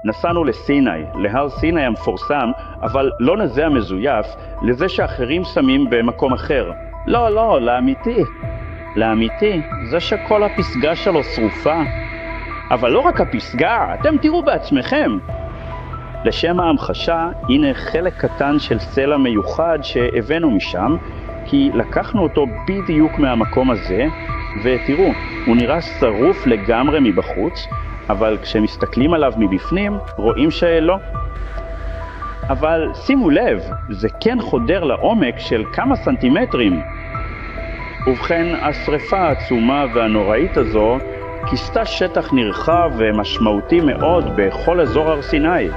נסענו לסיני, להר סיני המפורסם, אבל לא לזה המזויף, לזה שאחרים שמים במקום אחר. לא, לאמיתי. לאמיתי, זה שכל הפסגה שלו שרופה. אבל לא רק הפסגה, אתם תראו בעצמכם. לשם ההמחשה, הנה חלק קטן של סלע מיוחד שהבאנו משם, כי לקחנו אותו בדיוק מהמקום הזה, ותראו, הוא נראה שרוף לגמרי מבחוץ, אבל כשמסתכלים עליו מבפנים, רואים שלא. אבל שימו לב, זה כן חודר לעומק של כמה סנטימטרים. ובכן, השריפה העצומה והנוראית הזו כיסתה שטח נרחב ומשמעותי מאוד בכל אזור הר סיני.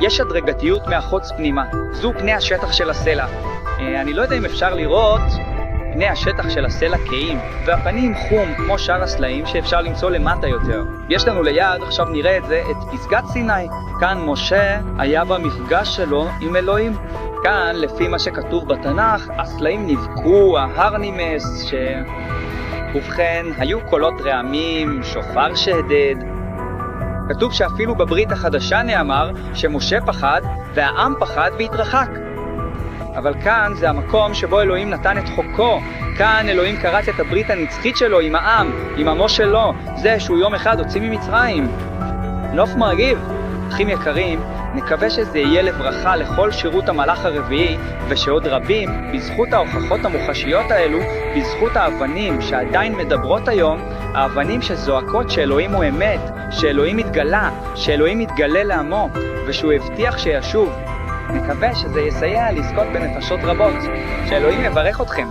יש הדרגתיות מהחוץ פנימה, זו פני השטח של הסלע. אני לא יודע אם אפשר לראות, פני השטח של הסלע קיים, והפנים חום כמו שאר הסלעים שאפשר למצוא למטה יותר. יש לנו ליד, עכשיו נראה את זה, את פסגת סיני. כאן משה היה במפגש שלו עם אלוהים. כאן, לפי מה שכתוב בתנ"ך, הסלעים נבקעו, ההר נימס, ובכן, היו קולות רעמים, שופר שהדד. כתוב שאפילו בברית החדשה נאמר שמשה פחד והעם פחד והתרחק. אבל כאן זה המקום שבו אלוהים נתן את חוקו. כאן אלוהים קרץ את הברית הנצחית שלו עם העם, עם עמו שלו, זה שהוא יום אחד הוציא ממצרים. נוף מרגיב. אחים יקרים, נקווה שזה יהיה לברכה לכל שירות המלאך הרביעי, ושעוד רבים, בזכות ההוכחות המוחשיות האלו, בזכות האבנים שעדיין מדברות היום, האבנים שזועקות שאלוהים הוא אמת, שאלוהים מתגלה, שאלוהים מתגלה לעמו, ושהוא הבטיח שישוב. נקווה שזה יסייע לזכות בנפשות רבות. שאלוהים יברך אתכם.